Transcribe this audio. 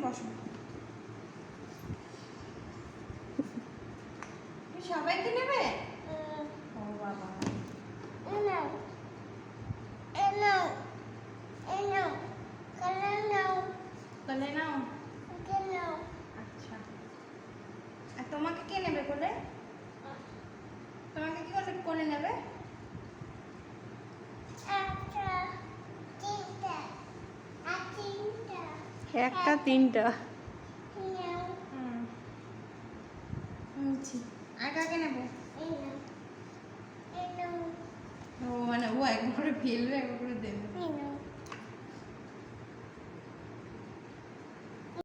বসো। সবাইকে নেবে? ও বাবা, কোলে নাও। আচ্ছা, আর তোমাকে কে নেবে কোলে? তোমাকে কি কোলে কোলে নেবে? একটা তিনটা। আর কাকে নেবো? ও মানে ও একবার করে ফেলবে, একবার করে দেবে।